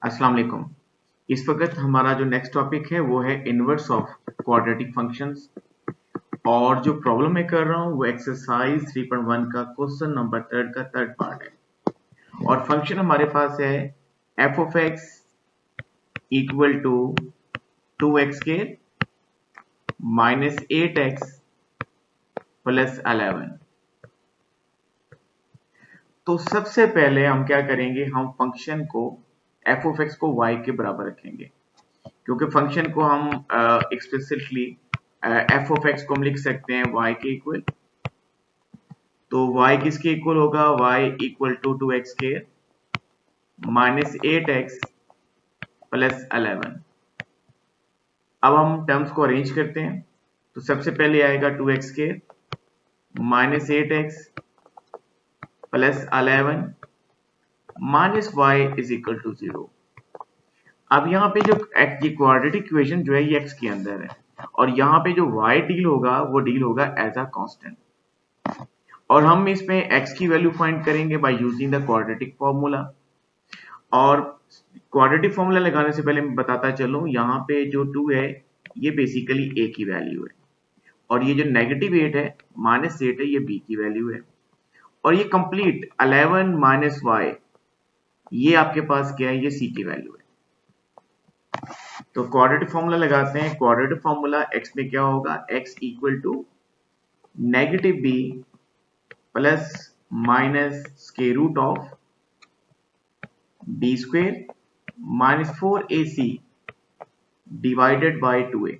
अस्सलाम वालेकुम। इस वक्त हमारा जो नेक्स्ट टॉपिक है वो है इनवर्स ऑफ क्वाड्रेटिक फंक्शंस और जो प्रॉब्लम मैं कर रहा हूँ वो एक्सरसाइज 3.1 का क्वेश्चन नंबर थर्ड का थर्ड पार्ट है और फंक्शन हमारे पास है f of x equal to 2x के -8x प्लस 11। तो सबसे पहले हम क्या करेंगे, हम फंक्शन को एफ ऑफ एक्स को y के बराबर रखेंगे क्योंकि फंक्शन को हम एक्सप्लिसिटली एफ ऑफ एक्स को हम लिख सकते हैं y के इक्वल। तो y किसके इक्वल होगा, y इक्वल टू 2x के -8x प्लस 11। अब हम टर्म्स को अरेंज करते हैं। तो सबसे पहले आएगा 2x के -8x plus 11 minus y is equal to 0। अब यहाँ पे जो क्वाड्रेटिक इक्वेशन जो है ये x के अंदर है और यहाँ पे जो y डील होगा वो डील होगा एज अ कांस्टेंट और हम इसमें x की वैल्यू फाइंड करेंगे by using the quadratic formula. और क्वाड्रेटिक फॉर्मूला लगाने से पहले मैं बताता चलूं, यहाँ पे जो 2 है ये बेसिकली a की वैल्यू है और ये जो नेगेटिव 8 है -8 है ये b की वैल्यू है और ये कंप्लीट 11 माइनस वाई ये आपके पास क्या है, ये c की वैल्यू है। तो क्वाड्रेटिक फॉर्मूला लगाते हैं। क्वाड्रेटिक फॉर्मूला x में क्या होगा, x equal to negative b plus minus square root of b square minus 4ac divided by 2a।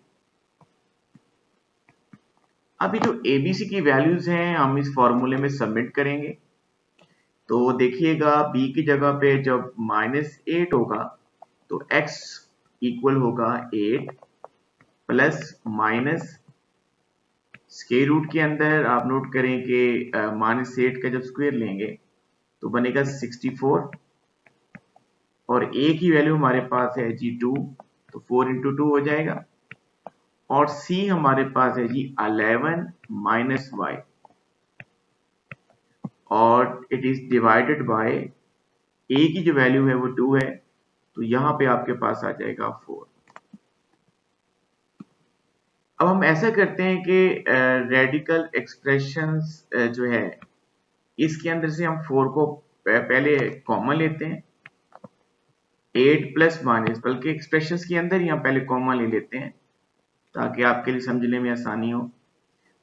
अभी जो abc की वैल्यूज हैं हम इस फॉर्मूले में सबमिट करेंगे। तो देखिएगा b की जगह पे जब -8 होगा तो x इक्वल होगा 8 प्लस माइनस स्क्वायर रूट के अंदर आप नोट करें कि -8 का जब स्क्वायर लेंगे तो बनेगा 64 और a की वैल्यू हमारे पास है जी 2, तो 4 इंटू 2 हो जाएगा और c हमारे पास है जी 11 माइनस वाई और it is divided by a की जो वैल्यू है वो 2 है तो यहां पे आपके पास आ जाएगा 4। अब हम ऐसा करते हैं कि रेडिकल एक्सप्रेशंस जो है इसके अंदर से हम 4 को पहले कॉमन लेते हैं। 8 प्लस माइनस, बल्कि एक्सप्रेशंस के अंदर ही हम पहले कॉमन ले लेते हैं ताकि आपके लिए समझने में आसानी हो।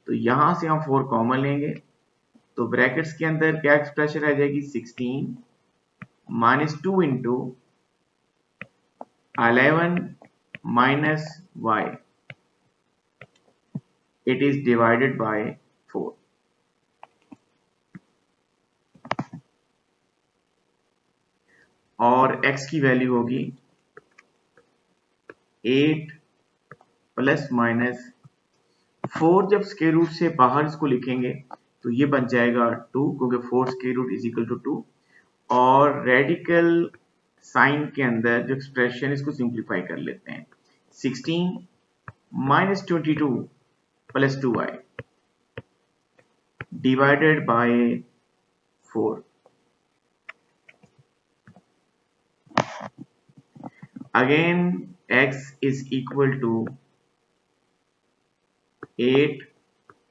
तो यहां से हम 4 कॉमन लेंगे तो ब्रैकेट्स के अंदर क्या एक्सप्रेशन आ जाएगी, 16 minus 2 into 11 minus why it is divided by 4। और x की वैल्यू होगी 8 प्लस माइनस 4। जब स्क्वायर रूट से बाहर इसको लिखेंगे तो ये बन जाएगा 2 क्योंकि 4 square root is equal to 2 और रेडिकल साइन के अंदर जो एक्सप्रेशन इसको सिंप्लीफाई कर लेते हैं। 16 minus 22 plus 2y divided by 4। Again x is equal to 8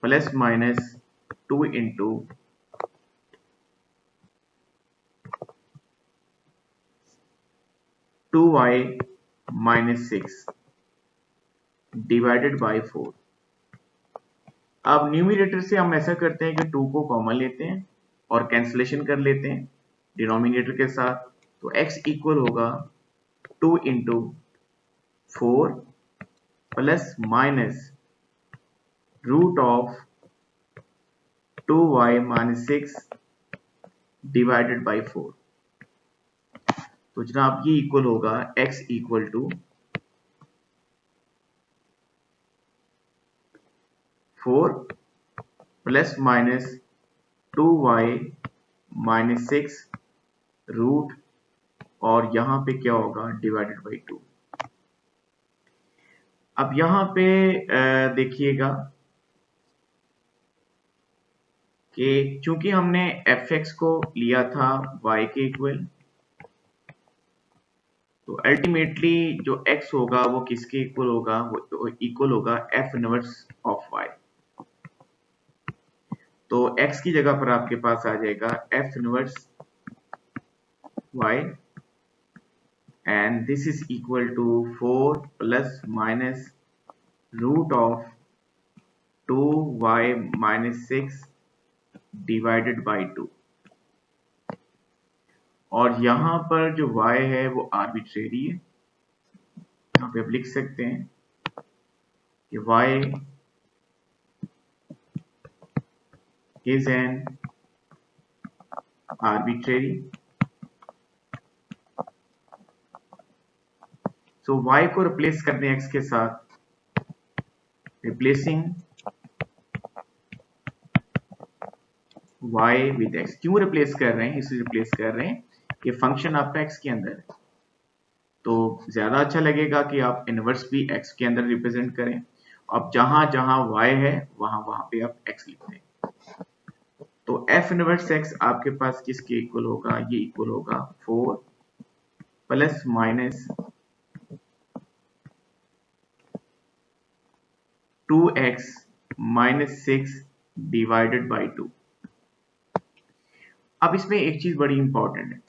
plus minus 2 into 2y minus 6 divided by 4। अब न्यूमरेटर से हम ऐसा करते हैं कि 2 को कॉमन लेते हैं और कैंसलेशन कर लेते हैं डिनोमिनेटर के साथ। तो x इक्वल होगा 2 into 4 plus minus root of 2y minus 6 divided by 4। तो जनाब ये इक्वल होगा x equal to 4 plus minus 2y minus 6 root और यहां पे क्या होगा डिवाइडेड बाई 2। अब यहां पे देखिएगा कि चूंकि हमने fx को लिया था y के इक्वल तो अल्टीमेटली जो x होगा वो किसके इक्वल होगा, वो इक्वल होगा f इनवर्स ऑफ y। तो x की जगह पर आपके पास आ जाएगा f inverse y and this is equal to 4 plus minus root of 2y minus 6 divided by 2। और यहां पर जो y है वो आर्बिट्रेरी है, यहाँ पे आप लिख सकते हैं कि y is an arbitrary, so y को रिप्लेस कर दें x के साथ, रिप्लेसिंग y with x। क्यों रिप्लेस कर रहे हैं, इसलिए रिप्लेस कर रहे हैं कि फंक्शन आपका x के अंदर है, तो ज्यादा अच्छा लगेगा कि आप इनवर्स भी x के अंदर रिप्रेजेंट करें। अब जहां जहां y है वहां वहां पे आप x लिख दें। तो f इनवर्स x आपके पास किसके इक्वल होगा, ये इक्वल होगा 4 plus minus 2x minus 6 divided by 2। अब इसमें एक चीज बड़ी इंपॉर्टेंट है,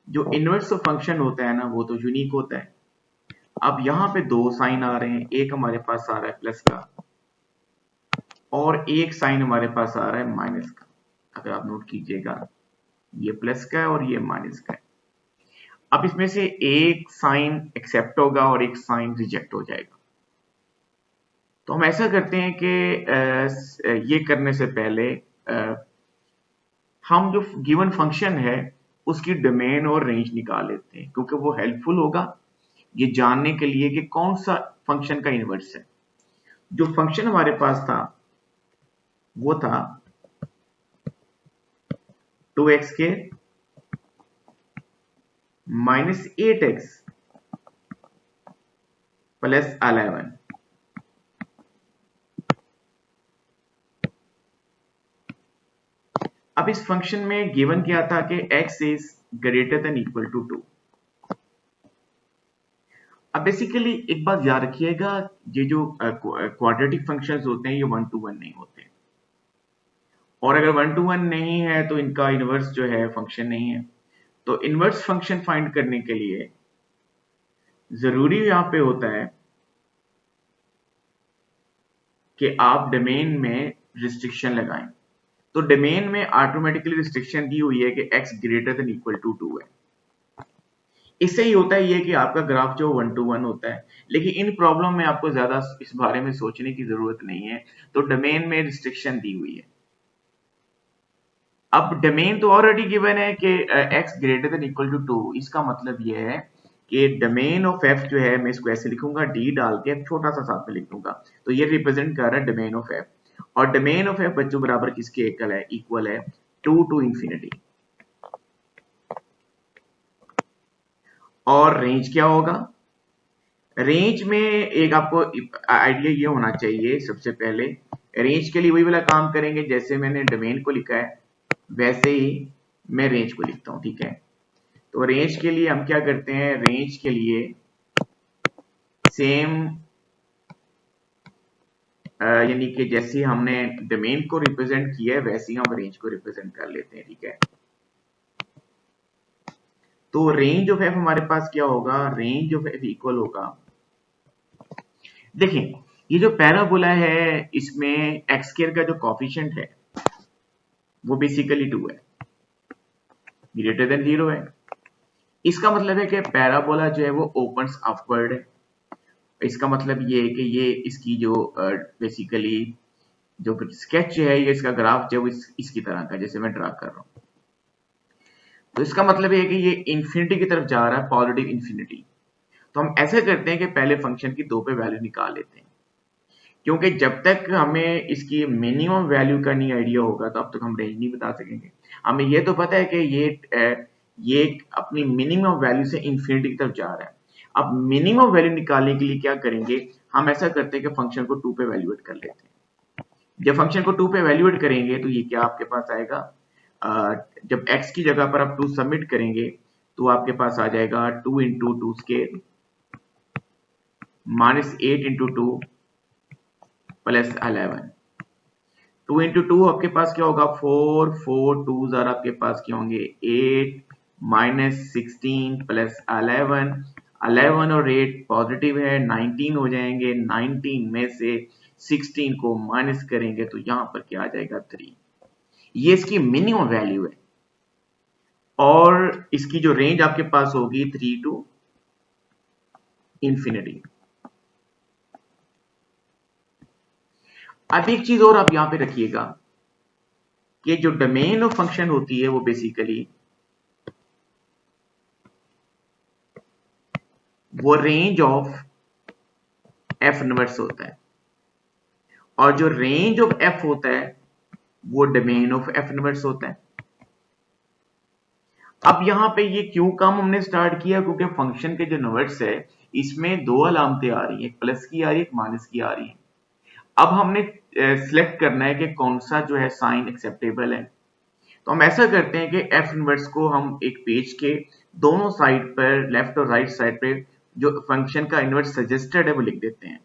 जो इनवर्स ऑफ फंक्शन होता है ना वो तो यूनिक होता है। अब यहाँ पे दो साइन आ रहे हैं, एक हमारे पास आ रहा है प्लस का और एक साइन हमारे पास आ रहा है माइनस का। अगर आप नोट कीजिएगा ये प्लस का है और ये माइनस का है। अब इसमें से एक साइन एक्सेप्ट होगा और एक साइन रिजेक्ट हो जाएगा। तो हम ऐसा करते हैं कि ये करने से पहले हम जो गिवन फंक्शन है उसकी डोमेन और रेंज निकाल लेते हैं, क्योंकि वो हेल्पफुल होगा ये जानने के लिए कि कौन सा फंक्शन का इनवर्स है। जो फंक्शन हमारे पास था वो था 2x माइनस 8x प्लस 11। अब इस फंक्शन में गिवन क्या था कि x is greater than equal to 2। अब बेसिकली एक बात याद रखिएगा, ये जो क्वाड्रेटिक फंक्शंस होते हैं ये 1 to 1 नहीं होते, और अगर 1 to 1 नहीं है तो इनका इनवर्स जो है फंक्शन नहीं है। तो इनवर्स फंक्शन फाइंड करने के लिए जरूरी यहां पे होता है कि आप डोमेन में रिस्ट्रिक्शन लगाएं। तो डोमेन में ऑटोमेटिकली रिस्ट्रिक्शन दी हुई है कि x greater than equal to 2 है। इससे ही होता है ये कि आपका ग्राफ जो 1 to 1 होता है, लेकिन इन प्रॉब्लम में आपको ज्यादा इस बारे में सोचने की जरूरत नहीं है। तो डोमेन में रिस्ट्रिक्शन दी हुई है। अब डोमेन तो ऑलरेडी गिवन है कि x greater than equal to 2। इसका मतलब ये है कि डोमेन ऑफ f जो है मैं इसको ऐसे लिखूंगा, d डाल के छोटा सा साथ में लिख दूंगा, तो ये रिप्रेजेंट कर रहा है डोमेन ऑफ f। और डोमेन ऑफ f बच्चों बराबर किसके इक्वल है 2 to इंफिनिटी। और रेंज क्या होगा, रेंज में एक आपको आइडिया ये होना चाहिए। सबसे पहले रेंज के लिए वही वाला काम करेंगे, जैसे मैंने डोमेन को लिखा है वैसे ही मैं रेंज को लिखता हूं, ठीक है। तो रेंज के लिए हम क्या करते हैं, रेंज के लिए सेम यानी कि जैसे हमने डोमेन को रिप्रेजेंट किया है वैसे ही हम रेंज को रिप्रेजेंट कर लेते हैं, ठीक है। तो रेंज ऑफ एफ हमारे पास क्या होगा, रेंज ऑफ एफ इक्वल होगा, देखिए ये जो पैराबोला है इसमें एक्स स्क्वायर का जो कॉफिशिएंट है वो बेसिकली 2 है, ग्रेटर देन 0 है। इसका मतलब है कि पैराबोला जो है वो ओपन्स अपवर्ड है। इसका मतलब ये है कि ये इसकी जो बेसिकली जो स्केच है ये इसका ग्राफ जो इसकी तरह का जैसे मैं ड्रा कर रहा हूं। तो इसका मतलब ये है कि ये इंफिनिटी की तरफ जा रहा है, पॉजिटिव इंफिनिटी। तो हम ऐसा करते हैं कि पहले फंक्शन की 2 पे वैल्यू निकाल लेते हैं, क्योंकि जब तक हमें इसकी मिनिमम वैल्यू का नहीं आइडिया होगा तब तक हम रेंज नहीं बता सकेंगे। हमें ये तो पता है कि ये अपनी मिनिमम वैल्यू से इंफिनिटी की तरफ जा रहा है। अब मिनिमम वैल्यू निकालने के लिए क्या करेंगे, हम ऐसा करते हैं कि फंक्शन को 2 पे वैल्यूएट कर लेते हैं। जब फंक्शन को 2 पे वैल्यूएट करेंगे तो ये क्या आपके पास आएगा, जब x की जगह पर आप 2 सबमिट करेंगे तो आपके पास आ जाएगा 2 into 2 square minus 8 into 2 plus 11। 2 into 2 आपके पास क्या होगा 4, 4 2 जार आपके पास क्या होंगे 8 माइनस 16 प्लस 11। 11 और 8 पॉजिटिव है 19 हो जाएंगे। 19 में से 16 को माइनस करेंगे तो यहां पर क्या आ जाएगा 3। ये इसकी मिनिमम वैल्यू है और इसकी जो रेंज आपके पास होगी 3 टू इंफिनिटी। अब एक चीज और आप यहां पे रखिएगा कि जो डोमेन ऑफ फंक्शन होती है वो बेसिकली वो रेंज ऑफ एफ इनवर्स होता है और जो रेंज ऑफ एफ होता है वो डोमेन ऑफ एफ इनवर्स होता है। अब यहां पे ये क्यों काम हमने स्टार्ट किया क्योंकि फंक्शन के जो इनवर्स है इसमें दो अलामतें आ रही हैं, एक प्लस की आ रही है, एक माइनस की आ रही है। अब हमने सिलेक्ट करना है कि कौन सा जो है साइन एक्सेप्टेबल है। तो हम ऐसा करते हैं कि एफ इनवर्स को हम एक पेज के दोनों साइड पर लेफ्ट और राइट साइड पे जो फंक्शन का इनवर्स सजेस्टेड है वो लिख देते हैं।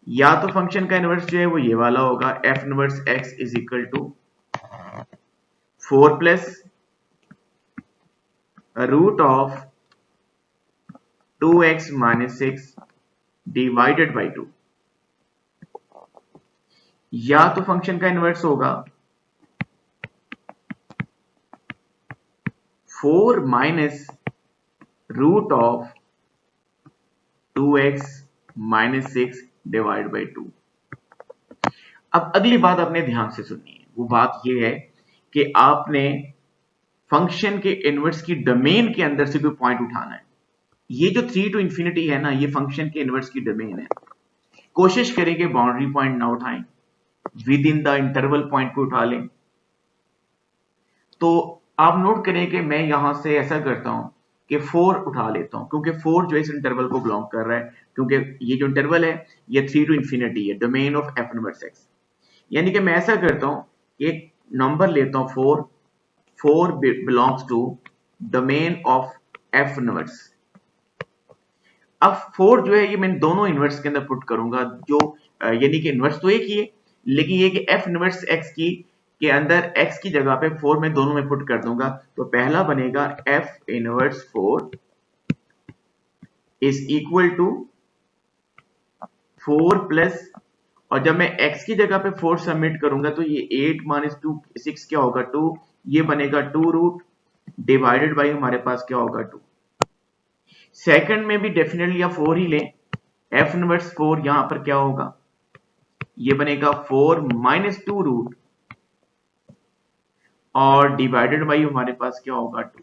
या तो फंक्शन का इनवर्स जो है वो ये वाला होगा f inverse x is equal to 4 plus root of 2x minus 6 divided by 2। या तो फंक्शन का इनवर्स होगा 4 minus root of 2x minus 6 divide by 2। अब अगली बात आपने ध्यान से सुननी है, वो बात ये है कि आपने फंक्शन के इनवर्स की डोमेन के अंदर से कोई पॉइंट उठाना है। ये जो 3 टू इंफिनिटी है ना, ये फंक्शन के इनवर्स की डोमेन है। कोशिश करें कि बाउंड्री पॉइंट ना उठाएं, with in the interval point को उठा लें। तो आप नोट करें कि मैं यहां से ऐसा करता हूं कि 4 उठा लेता हूं क्योंकि 4 जो इस इंटरवल को बिलोंग कर रहा है, क्योंकि ये जो इंटरवल है ये 3 टू इंफिनिटी है, domain of f inverse x. यानी कि मैं ऐसा करता हूं एक नंबर लेता हूं 4, 4 belongs to domain of f inverse. अब 4 जो है ये मैं दोनों इनवर्स के अंदर पुट करूंगा, जो यानी कि इनवर्स तो एक ही है लेकिन ये कि एफ इनवर्स एक्स की के अंदर x की जगह पे 4 में दोनों में पुट कर दूंगा। तो पहला बनेगा f inverse 4 is equal to 4 plus, और जब मैं x की जगह पे 4 सबमिट करूंगा तो ये 8 माइनस 2 6 क्या होगा 2, ये बनेगा 2 रूट डिवाइडेड बाई हमारे पास क्या होगा 2। सेकंड में भी डेफिनेटली आप 4 ही लें, f इनवर्स 4 यहां पर क्या होगा, ये बनेगा 4 माइनस 2 रूट और डिवाइडेड बाई हमारे पास क्या होगा 2।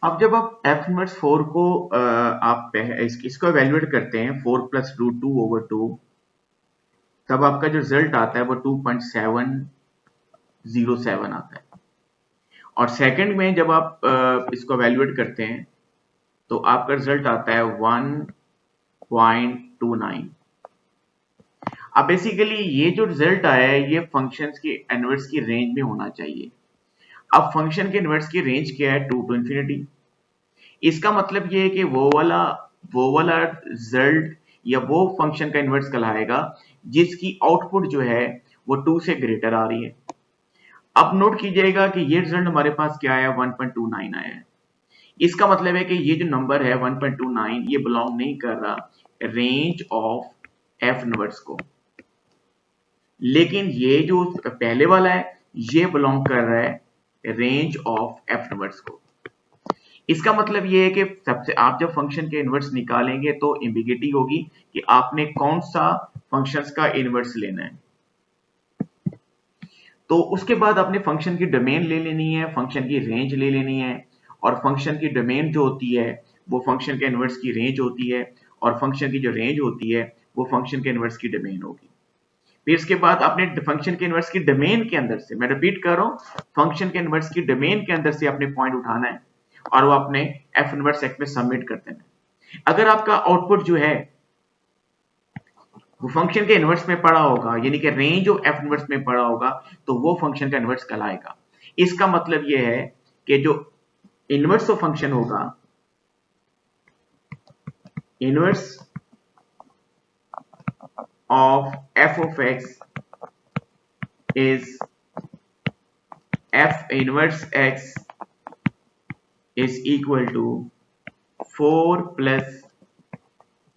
अब जब आप एफ इनवर्स 4 को आप इसको एवेल्युएट करते हैं 4 प्लस रूट 2 ओवर 2, तब आपका जो रिजल्ट आता है वो 2.707 आता है। और सेकंड में जब आप इसको एवेल्युएट करते हैं तो आपका रिजल्ट आता है 1.29। अब बेसिकली ये जो रिजल्ट आया है ये फंक्शंस की इनवर्स की रेंज में होना चाहिए। अब फंक्शन के इनवर्स की रेंज क्या है 2 टू इंफिनिटी। इसका मतलब ये है कि वो वाला रिजल्ट या वो फंक्शन का इनवर्स कहलाएगा जिसकी आउटपुट जो है वो 2 से ग्रेटर आ रही है। अब नोट कीजिएगा कि ये रिजल्ट हमारे पास क्या आया 1.29 आया है। इसका मतलब है कि ये जो नंबर है 1.29 ये बिलोंग नहीं कर रहा रेंज ऑफ एफ इनवर्स को, लेकिन ये जो पहले वाला है ये बिलोंग कर रहा है रेंज ऑफ एफ इनवर्स को। इसका मतलब ये है कि सबसे आप जब फंक्शन के इनवर्स निकालेंगे तो एम्बिगिटी होगी कि आपने कौन सा फंक्शंस का इनवर्स लेना है। तो उसके बाद आपने फंक्शन की डोमेन ले लेनी है, फंक्शन की रेंज ले लेनी है, और फंक्शन की डोमेन जो होती है वो फंक्शन के इनवर्स की रेंज होती है, और फंक्शन की जो रेंज होती है वो फंक्शन के इनवर्स की डोमेन होगी। फिर इसके बाद आपने फंक्शन के इनवर्स की डोमेन के अंदर से, मैं रिपीट कर रहा हूं, फंक्शन के इनवर्स की डोमेन के अंदर से आपने पॉइंट उठाना है और वो अपने एफ इनवर्स एक्स में सबमिट कर देना है। अगर आपका आउटपुट जो है वो फंक्शन के इनवर्स में पड़ा होगा, यानी कि रेंज ऑफ एफ इनवर्स में पड़ा होगा, तो वो फंक्शन का इनवर्स कहलाएगा। इसका मतलब ये है कि जो इनवर्स ऑफ फंक्शन होगा, inverse of F of x is f inverse x is equal to 4 plus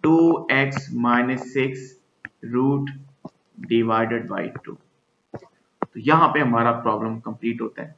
2x minus 6 root divided by 2। तो यहां पे हमारा प्रॉब्लम कंप्लीट होता है।